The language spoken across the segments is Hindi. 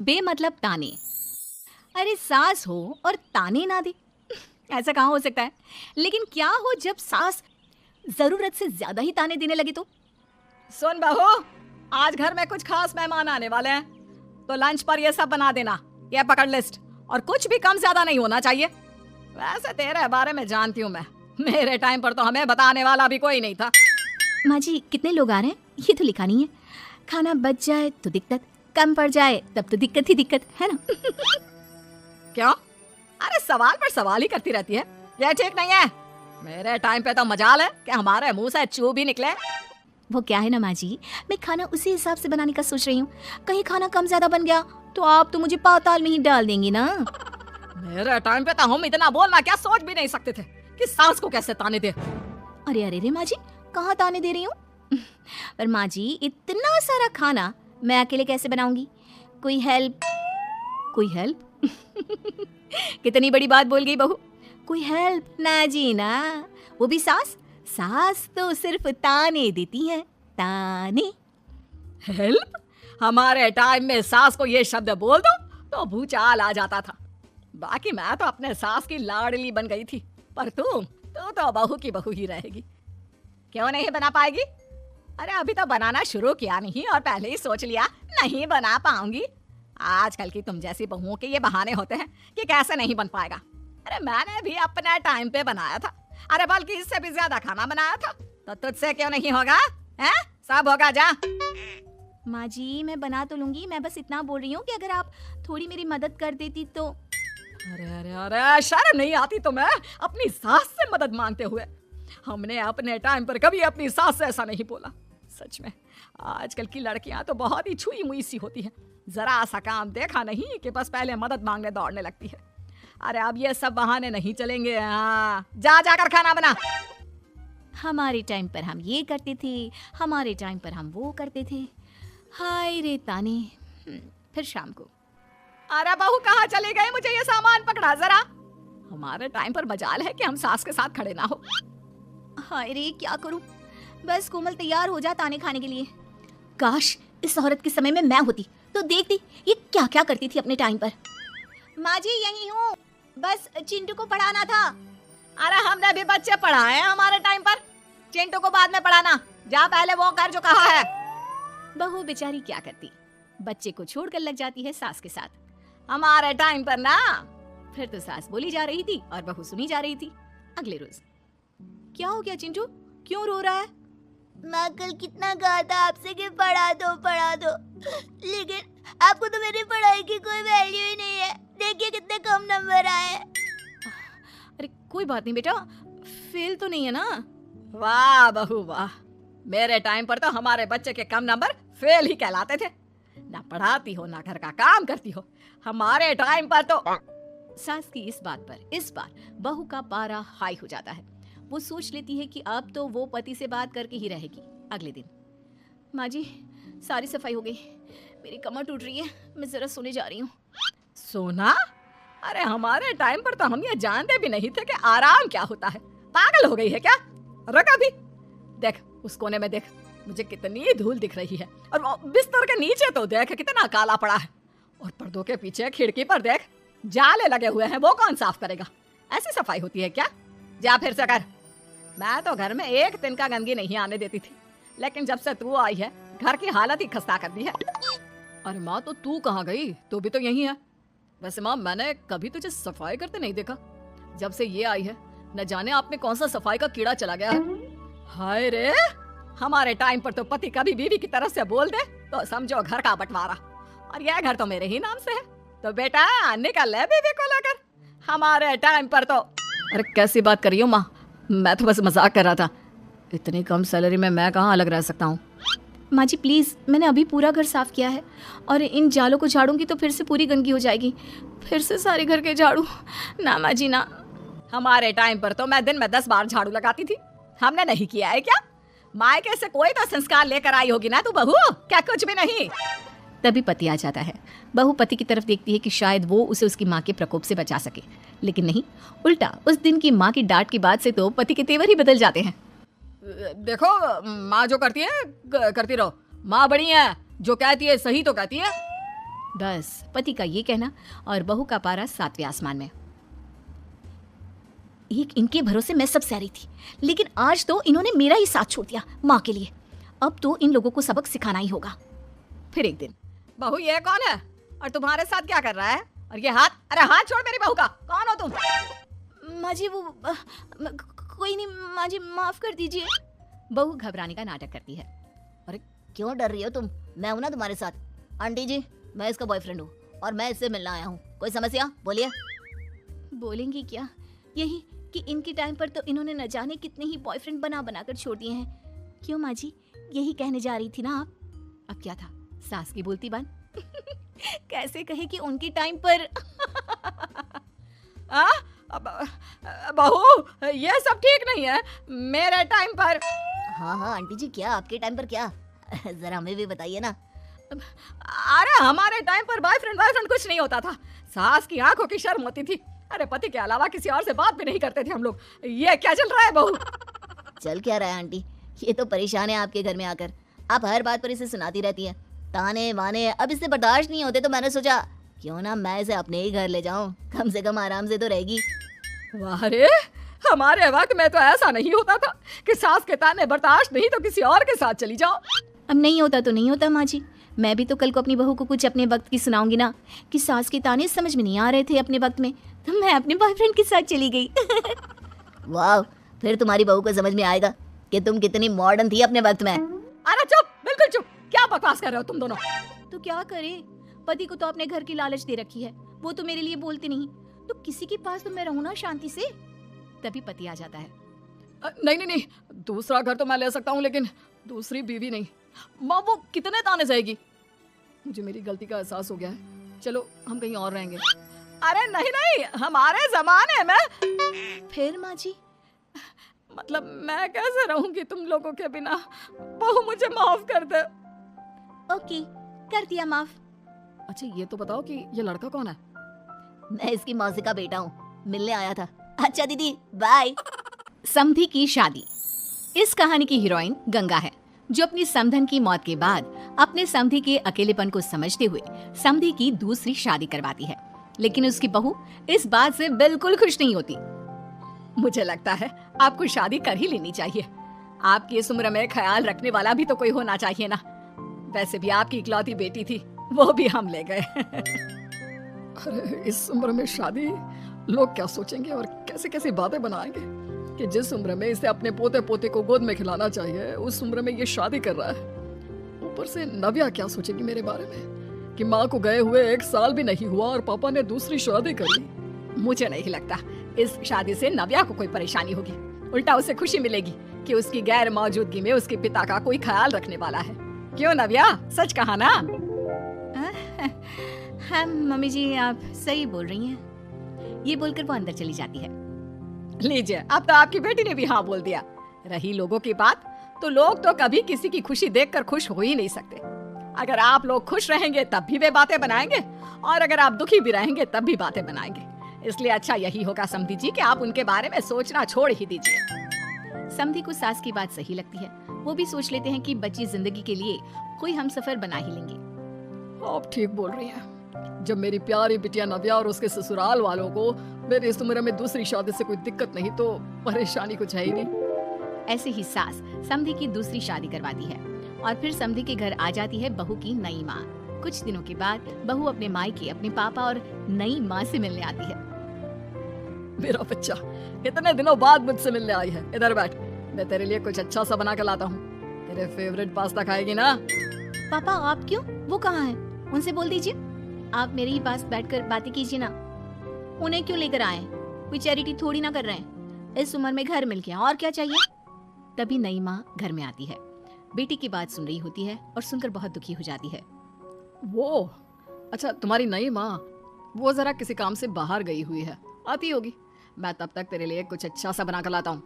बेमतलब ताने। अरे सास हो और ताने ना दे, ऐसा कहाँ हो सकता है। लेकिन क्या हो जब सास जरूरत से ज्यादा ही ताने देने लगी तो। सुन बहू, आज घर में कुछ खास मेहमान आने वाले हैं, तो लंच पर ये सब बना देना। ये पकड़ लिस्ट, और कुछ भी कम ज्यादा नहीं होना चाहिए। वैसे तेरे बारे में जानती हूँ मैं, मेरे टाइम पर तो हमें बताने वाला भी कोई नहीं था। माँ जी कितने लोग आ रहे हैं ये तो लिखा नहीं है। खाना बच जाए तो दिक्कत, कम पड़ जाए तब तो दिक्कत ही दिक्कत है ना। क्यों? अरे सवाल पर सवाल ही करती रहती है, ये ठीक नहीं है। मेरे टाइम पे तो मजाल है कि हमारे मुंह से चू भी निकले। वो क्या है ना माँ जी, मैं खाना उसी हिसाब से बनाने का सोच रही हूँ। कहीं खाना कम ज्यादा बन गया तो आप तो मुझे पाताल में ही डाल देंगी ना। मेरे टाइम पे तो हम इतना बोलना क्या सोच भी नहीं सकते थे कि सास को कैसे ताने दे। अरे अरे रे माँ जी, कहाँ ताने दे रही हूँ। पर माँ जी इतना सारा खाना मैं अकेले कैसे बनाऊंगी। कोई हेल्प, कोई हेल्प। कितनी बड़ी बात बोल गई बहू। कोई हेल्प ना जी ना, वो भी सास। सास तो सिर्फ ताने देती हैं, ताने। हेल्प? हमारे टाइम में सास को ये शब्द बोल दो तो भूचाल आ जाता था। बाकी मैं तो अपने सास की लाडली बन गई थी, पर तू तो बहू की बहू ही रहेगी। क्यों नहीं बना पाएगी? अरे अभी तो बनाना शुरू किया नहीं और पहले ही सोच लिया नहीं बना पाऊंगी। आजकल की तुम जैसी बहुओं के ये बहाने होते हैं कि कैसे नहीं बन पाएगा। अरे मैंने भी अपने टाइम पे बनाया था, अरे बल्कि इससे भी ज्यादा खाना बनाया था, तो तुझसे क्यों नहीं होगा? हैं? सब होगा जा। माँ जी मैं बना तो लूंगी, मैं बस इतना बोल रही हूँ कि अगर आप थोड़ी मेरी मदद कर देती तो। अरे अरे अरे, शर्म नहीं आती तुम्हें अपनी सास से मदद मांगते हुए? हमने अपने टाइम पर कभी अपनी सास से ऐसा नहीं बोला। सच में आजकल की लड़कियां तो बहुत ही छुई मुई सी होती हैं। जरा सा काम देखा नहीं कि बस पहले मदद मांगने दौड़ने लगती है। अरे अब ये सब बहाने नहीं चलेंगे। हाँ, जा जाकर खाना बना। हमारे टाइम पर हम ये करते थे, हमारे टाइम पर हम वो करते थे। हाय रे ताने। फिर शाम को। अरे बहू कहाँ चले गए? मुझे ये सामान पकड़ा जरा। हमारे टाइम पर मजाल है कि हम सास के साथ खड़े ना हो। हाय रे क्या करूं, बस कोमल तैयार हो जा ताने खाने के लिए। काश इस औरत के समय में मैं होती तो देखती ये क्या क्या करती थी अपने टाइम पर। माँ जी यही हूँ, बस चिंटू को पढ़ाना था। अरे हमने भी बच्चे पढ़ाए हैं हमारे टाइम पर, चिंटू को बाद में पढ़ाना। जा पहले वो कर जो कहा है। बहू बेचारी क्या करती, बच्चे को छोड़कर लग जाती है सास के साथ। हमारे टाइम पर ना। फिर तो सास बोली जा रही थी और बहू सुनी जा रही थी। अगले रोज। क्या हो गया चिंटू, क्यों रो रहा है? माँ कल कितना कहा था आपसे कि पढ़ा दो, लेकिन आपको तो मेरी पढ़ाई की कोई वैल्यू ही नहीं है। देखिए कितने कम नंबर आए। अरे कोई बात नहीं बेटा, फेल तो नहीं है ना। वाह बहू वाह, मेरे टाइम पर तो हमारे बच्चे के कम नंबर फेल ही कहलाते थे। ना पढ़ाती हो ना घर का काम करती हो। हमारे टाइम पर तो। सास की इस बात पर इस बार बहू का पारा हाई हो जाता है। वो सोच लेती है कि अब तो वो पति से बात करके ही रहेगी। अगले दिन। माँ जी सारी सफाई हो गई, मेरी कमर टूट रही है, मैं जरा सोने जा रही हूँ। सोना? अरे हमारे टाइम पर तो हम ये जानते भी नहीं थे कि आराम क्या होता है। पागल हो गई है क्या? रख अभी। देख उस कोने में देख, मुझे कितनी धूल दिख रही है। और वो बिस्तर के नीचे तो देख कितना काला पड़ा है। और पर्दों के पीछे खिड़की पर देख जाले लगे हुए हैं, वो कौन साफ करेगा? ऐसी सफाई होती है क्या? जा फिर से कर। मैं तो घर में एक दिन का गंदगी नहीं आने देती थी, लेकिन जब से तू आई है घर की हालत ही खस्ता कर दी है। अरे माँ तो तू कहाँ गई? तू भी तो यही है। वैसे माँ मैंने कभी तुझे सफाई करते नहीं देखा। जब से ये आई है न जाने आप में कौन सा सफाई का कीड़ा चला गया है। हाय रे, हमारे टाइम पर तो पति कभी बीवी की तरफ से बोल दे तो समझो घर का बंटवारा, और यह घर तो मेरे ही नाम से है। तो बेटा निकल ले बीवी को लेकर। हमारे टाइम पर तो। अरे कैसी बात कर रही हो माँ, मैं तो बस मजाक कर रहा था। इतनी कम सैलरी में मैं कहाँ अलग रह सकता हूँ? माँ जी प्लीज़, मैंने अभी पूरा घर साफ किया है और इन जालों को झाड़ूंगी तो फिर से पूरी गंदगी हो जाएगी। फिर से सारे घर के झाड़ू। ना माँ जी ना। हमारे टाइम पर तो मैं दिन में 10 बार झाड़ू लगाती थी। हमने नहीं किया है क्या? मायके से कोई तो संस्कार लेकर आई होगी ना तू बहू, क्या कुछ भी नहीं? तभी पति आ जाता है। बहू पति की तरफ देखती है कि शायद वो उसे उसकी माँ के प्रकोप से बचा सके, लेकिन नहीं, उल्टा उस दिन की माँ की डांट के बाद से तो पति के तेवर ही बदल जाते हैं। देखो माँ जो करती है करती रहो। माँ बड़ी है, जो कहती है सही तो कहती है। बस पति का ये कहना और बहू का पारा 7वें आसमान में। एक इनके भरोसे मैं सब सह रही थी, लेकिन आज तो इन्होंने मेरा ही साथ छोड़ दिया माँ के लिए। अब तो इन लोगों को सबक सिखाना ही होगा। फिर एक दिन, बहू ये कौन है और तुम्हारे साथ क्या कर रहा है? और ये हाथ, अरे हाथ छोड़ मेरी बहू का। कौन हो तुम? माँ जी वो कोई नहीं माँ जी, माफ कर दीजिए। बहू घबराने का नाटक करती है। क्यों डर रही हो तुम? मैं हूं ना तुम्हारे साथ। आंटी जी, मैं इसका बॉयफ्रेंड हूँ और मैं इससे मिलने आया हूँ। कोई समस्या? बोलिए। बोलेंगी क्या? यही कि इनके टाइम पर तो इन्होंने न जाने कितने ही बॉयफ्रेंड बना बना कर छोड़ दिए हैं। क्यों माँ जी, यही कहने जा रही थी ना आप? अब क्या था, सास की बोलती बात। कैसे कहे कि उनके टाइम पर बहू ये सब ठीक नहीं है। मेरे टाइम पर। हाँ हाँ आंटी जी, क्या आपके टाइम पर क्या? जरा हमें भी बताइए ना। अरे हमारे टाइम पर बॉयफ्रेंड कुछ नहीं होता था। सास की आंखों की शर्म होती थी। अरे पति के अलावा किसी और से बात भी नहीं करते थे हम लोग। ये क्या चल रहा है बहू? चल क्या रहा है आंटी? ये तो परेशान है आपके घर में आकर। आप हर बात पर इसे सुनाती रहती हैं, ताने माने। अब इससे बर्दाश्त नहीं होते तो मैंने सोचा क्यों ना मैं इसे अपने ही घर ले जाऊं, कम से कम आराम से तो रहेगी। वाह रे, हमारे वक्त में तो ऐसा नहीं होता था कि सास के ताने बर्दाश्त नहीं तो किसी और के साथ चली जाओ। अब नहीं होता तो नहीं होता माँ जी। मैं भी तो कल को अपनी बहू को कुछ अपने वक्त की सुनाऊंगी ना, कि सास के ताने समझ में नहीं आ रहे थे अपने वक्त में, तो मैं अपने बॉयफ्रेंड के साथ चली गई। वाह, फिर तुम्हारी बहू को समझ में आएगा कि तुम कितनी मॉडर्न थी अपने वक्त में। अरे चुप, बिल्कुल चुप। क्या बकवास कर रहे हो तुम दोनों? तो क्या करे, पति को तो अपने घर की लालच दे रखी है, वो तो मेरे लिए बोलते नहीं, तो किसी के पास तो मैं रहूं ना शांति से। तभी पति आ जाता है। नहीं, दूसरा घर तो मैं ले सकता हूँ, लेकिन दूसरी बीवी नहीं। माँ वो कितने ताने सहेगी? मुझे मेरी गलती का एहसास हो गया है। चलो हम कहीं और रहेंगे। अरे नहीं, हमारे जमाने में। फिर माँ जी? मतलब मैं कैसे रहूंगी तुम लोगों के बिना? बहू मुझे माफ कर दे। ओके, कर दिया माफ। अच्छा ये तो बताओ कि ये लड़का कौन है? मैं इसकी मौसी का बेटा हूँ, मिलने आया था। अच्छा दीदी, बाय। समधी की शादी। इस कहानी की हीरोइन गंगा है, जो अपनी समधन की मौत के बाद अपने समधी के अकेलेपन को समझते हुए समधी की दूसरी शादी करवाती है। लेकिन उसकी बहू इस बात से बिल्कुल खुश नहीं होती। मुझे लगता है आपको शादी कर ही लेनी चाहिए। आपकी इस उम्र में ख्याल रखने वाला भी तो कोई होना चाहिए ना। वैसे भी आपकी इकलौती बेटी थी, वो भी हम ले गए। अरे इस उम्र में शादी, लोग क्या सोचेंगे और कैसे कैसे बातें बनाएंगे कि जिस उम्र में इसे अपने पोते पोते को गोद में खिलाना चाहिए, उस उम्र में ये शादी कर रहा है। ऊपर से नव्या क्या सोचेगी मेरे बारे में कि माँ को गए हुए 1 साल भी नहीं हुआ और पापा ने दूसरी शादी कर ली। मुझे नहीं लगता इस शादी से नव्या को कोई परेशानी होगी। उल्टा उसे खुशी मिलेगी कि उसकी गैर मौजूदगी में उसके पिता का कोई ख्याल रखने वाला है। क्यों नव्या, सच कहा ना? हाँ मम्मी जी, आप सही बोल रही हैं। ये बोलकर वो अंदर चली जाती है। लीजिए, अब तो आपकी बेटी ने भी हाँ बोल दिया। रही लोगों की बात, तो लोग तो कभी किसी की खुशी देखकर खुश हो ही नहीं सकते। अगर आप लोग खुश रहेंगे तब भी वे बातें बनाएंगे, और अगर आप दुखी भी रहेंगे तब भी बातें बनाएंगे। इसलिए अच्छा यही होगा समधी जी कि आप उनके बारे में सोचना छोड़ ही दीजिए। समधी को सास की बात सही लगती है। वो भी सोच लेते हैं कि बची जिंदगी के लिए कोई हमसफर बना ही लेंगे। आप ठीक बोल रही हैं। जब मेरी प्यारी बिटिया नव्या और उसके ससुराल वालों को मेरी इस उम्र में दूसरी शादी से कोई दिक्कत नहीं, तो परेशानी कुछ है ही नहीं। ऐसे ही सास समधी की दूसरी शादी करवाती है और फिर समधी के घर आ जाती है बहू की नई माँ। कुछ दिनों के बाद बहू अपने मायके अपने पापा और नई माँ से मिलने आती है। मेरा बच्चा इतने दिनों बाद मुझसे मिलने आई है। इधर बैठ, मैं तेरे लिए कुछ अच्छा सा बना कर लाता हूँ। तेरे फेवरेट पास्ता खाएगी ना? पापा आप क्यों? वो कहाँ है? उनसे बोल दीजिए आप मेरे ही पास बैठकर बातें कीजिए ना। उन्हें क्यों लेकर आए? कोई चैरिटी थोड़ी ना कर रहे हैं। इस उम्र में घर मिल गया, और क्या चाहिए? तभी नई माँ घर में आती है। बेटी की बात सुन रही होती है और सुनकर बहुत दुखी हो जाती है। वो अच्छा, तुम्हारी नई माँ वो जरा किसी काम से बाहर गई हुई है, आती होगी। मैं तब तक तेरे लिए कुछ अच्छा सा बना कर लाता हूँ।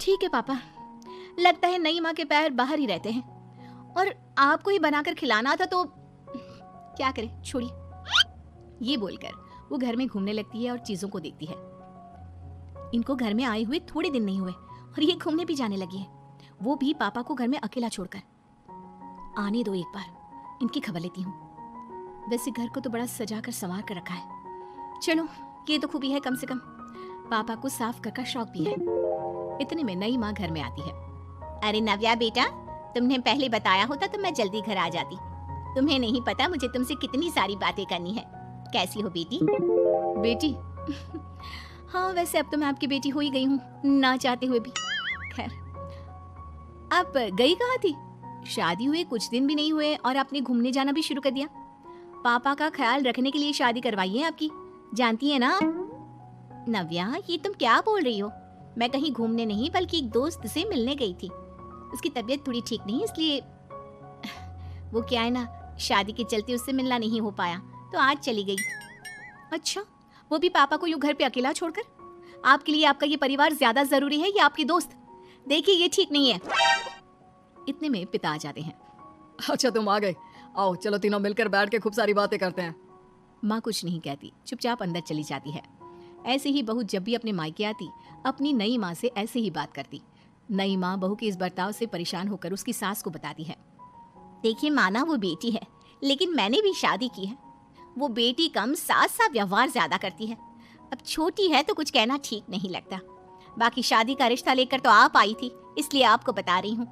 ठीक है पापा। लगता है नई माँ के पैर बाहर ही रहते हैं, और आपको ही बनाकर खिलाना था तो क्या करे, छोड़िए। ये बोलकर वो घर में घूमने लगती है और चीजों को देखती है। इनको घर में आए हुए थोड़े दिन नहीं हुए और ये घूमने भी जाने लगी है, वो भी पापा को घर में अकेला छोड़कर। आने दो, एक बार इनकी खबर लेती हूँ। वैसे घर को तो बड़ा सजा कर संवार कर रखा है। चलो ये तो खूबी है, कम से कम पापा को साफ कर का शौक भी है। इतने में नई माँ घर में आती है। अरे नव्या बेटा, तुमने पहले बताया होता तो मैं जल्दी घर आ जाती। तुम्हें नहीं पता मुझे तुमसे कितनी सारी बातें करनी है। कैसी हो बेटी? बेटी? हाँ वैसे अब तो मैं आपकी बेटी हो ही गई हूँ, ना चाहते हुए भी। खैर, आप गई कहाँ थी? शादी हुए कुछ दिन भी नहीं हुए और आपने घूमने जाना भी शुरू कर दिया। पापा का ख्याल रखने के लिए शादी करवाई है आपकी, जानती है ना? नव्या, ये तुम क्या बोल रही हो? मैं कहीं घूमने नहीं बल्कि एक दोस्त से मिलने गई थी। उसकी तबीयत थोड़ी ठीक नहीं, इसलिए वो क्या है ना, शादी के चलते उससे मिलना नहीं हो पाया तो आज चली गई। अच्छा, वो भी पापा को यूं घर पे अकेला छोड़कर? आपके लिए आपका ये परिवार ज्यादा जरूरी है या आपकी दोस्त? देखिए ये ठीक नहीं है। इतने में पिता आ जाते हैं। अच्छा तुम आ गए, आओ चलो तीनों मिलकर बैठ के खूब सारी बातें करते हैं। माँ कुछ नहीं कहती, चुपचाप अंदर चली जाती है। ऐसे ही बहू जब भी अपने मायके आती अपनी नई माँ से ऐसे ही बात करती। नई माँ बहू के इस बर्ताव से परेशान होकर उसकी सास को बताती है। देखिए माना, वो बेटी है लेकिन मैंने भी शादी की है। वो बेटी कम, सास सा व्यवहार ज्यादा करती है। अब छोटी है तो कुछ कहना ठीक नहीं लगता। बाकी शादी का रिश्ता लेकर तो आप आई थी, इसलिए आपको बता रही हूँ।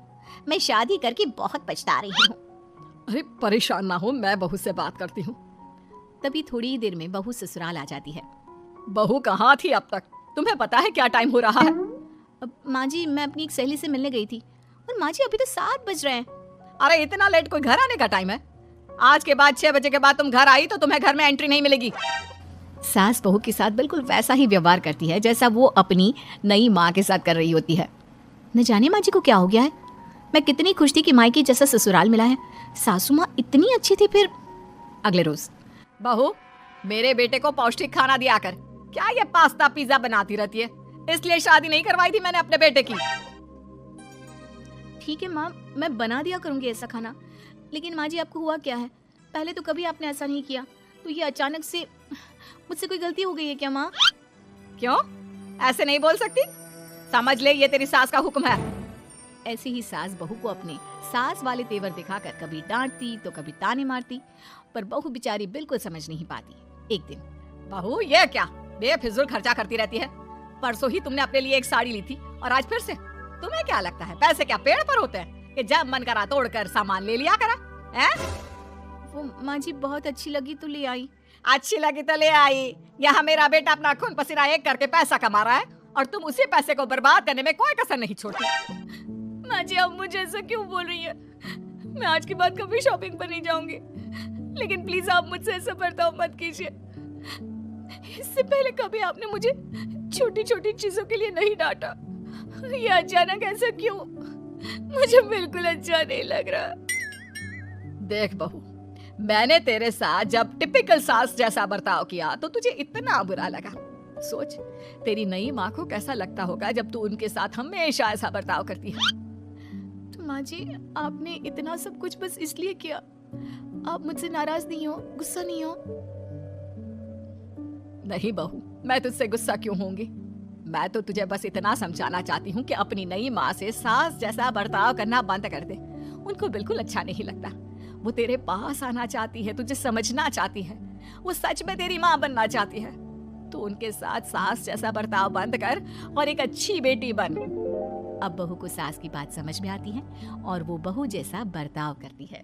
मैं शादी करके बहुत पछता रही हूँ। अरे परेशान ना हो, मैं बहू से बात करती हूँ। तभी थोड़ी ही देर में बहू ससुराल आ जाती है। बहू कहाँ थी अब तक? तुम्हें पता है क्या टाइम हो रहा है? माँ जी मैं अपनी एक सहेली से मिलने गई थी और माँ जी अभी तो 7 बज रहे हैं। अरे इतना लेट कोई घर आने का टाइम है? आज के बाद 6 बजे के बाद तुम घर आई तो तुम्हें घर में एंट्री नहीं मिलेगी। सास बहू के साथ बिल्कुल वैसा ही व्यवहार करती है जैसा वो अपनी नई माँ के साथ कर रही होती है। न जाने माँ जी को क्या हो गया है। मैं कितनी खुश थी कि मायके जैसा ससुराल मिला है। सासू माँ इतनी अच्छी थी। फिर अगले रोज, बहू मेरे बेटे को पौष्टिक खाना दिया कर। क्या ये पास्ता पिज्जा बनाती रहती है? इसलिए शादी नहीं करवाई थी मैंने अपने बेटे की। ठीक है माँ, मैं बना दिया करूंगी ऐसा खाना। लेकिन माँ जी आपको हुआ क्या है? पहले तो कभी आपने ऐसा नहीं किया, तो ये अचानक से मुझसे कोई गलती हो गई है क्या माँ? क्यों ऐसे नहीं बोल सकती? समझ ले ये तेरी सास का हुक्म है। ऐसे ही सास बहू को अपने सास वाले तेवर दिखाकर कभी डांटती तो कभी ताने मारती, पर बहू बेचारी बिल्कुल समझ नहीं पाती। एक दिन, बहू ये क्या बेफिजूल खर्चा करती रहती है? परसों ही तुमने अपने लिए एक साड़ी ली थी और आज फिर से। तुम्हें क्या लगता है पैसे क्या पेड़ पर होते हैं कि जब मन करा तोड़कर सामान ले लिया करा? वो माँ जी बहुत अच्छी लगी तो ले आई। अच्छी लगी तो ले आई। यहाँ मेरा बेटा अपना खून पसीना एक करके पैसा कमा रहा है और तुम उसी पैसे को बर्बाद करने में कोई कसर नहीं छोड़ती। माँ जी आप मुझे ऐसा क्यों बोल रही है? मैं आज के बाद कभी शॉपिंग पर नहीं जाऊंगी, लेकिन प्लीज आप मुझसे ऐसा बर्ताव मत कीजिए। इससे पहले कभी आपने मुझे छोटी छोटी चीजों के लिए नहीं डांटा। ये अचानक ऐसा क्यों? मुझे बिल्कुल अच्छा नहीं लग रहा। देख बहू, मैंने तेरे साथ जब टिपिकल सास जैसा बर्ताव किया तो तुझे इतना बुरा लगा। सोच तेरी नई माँ को कैसा लगता होगा जब तू उनके साथ हमेशा ऐसा बर्ताव करती है। तो माँ जी आपने इतना सब कुछ बस इसलिए किया? आप मुझसे नाराज नहीं हो, गुस्सा नहीं हो? नहीं बहू, मैं तुझसे गुस्सा क्यों होंगी? मैं तो तुझे बस इतना समझाना चाहती हूँ कि अपनी नई माँ से सास जैसा बर्ताव करना बंद कर दे। उनको बिल्कुल अच्छा नहीं लगता। वो तेरे पास आना चाहती है, तुझे समझना चाहती है, वो सच में तेरी माँ बनना चाहती है। तो उनके साथ सास जैसा बर्ताव बंद कर और एक अच्छी बेटी बन। अब बहू को सास की बात समझ में आती है और वो बहू जैसा बर्ताव करती है।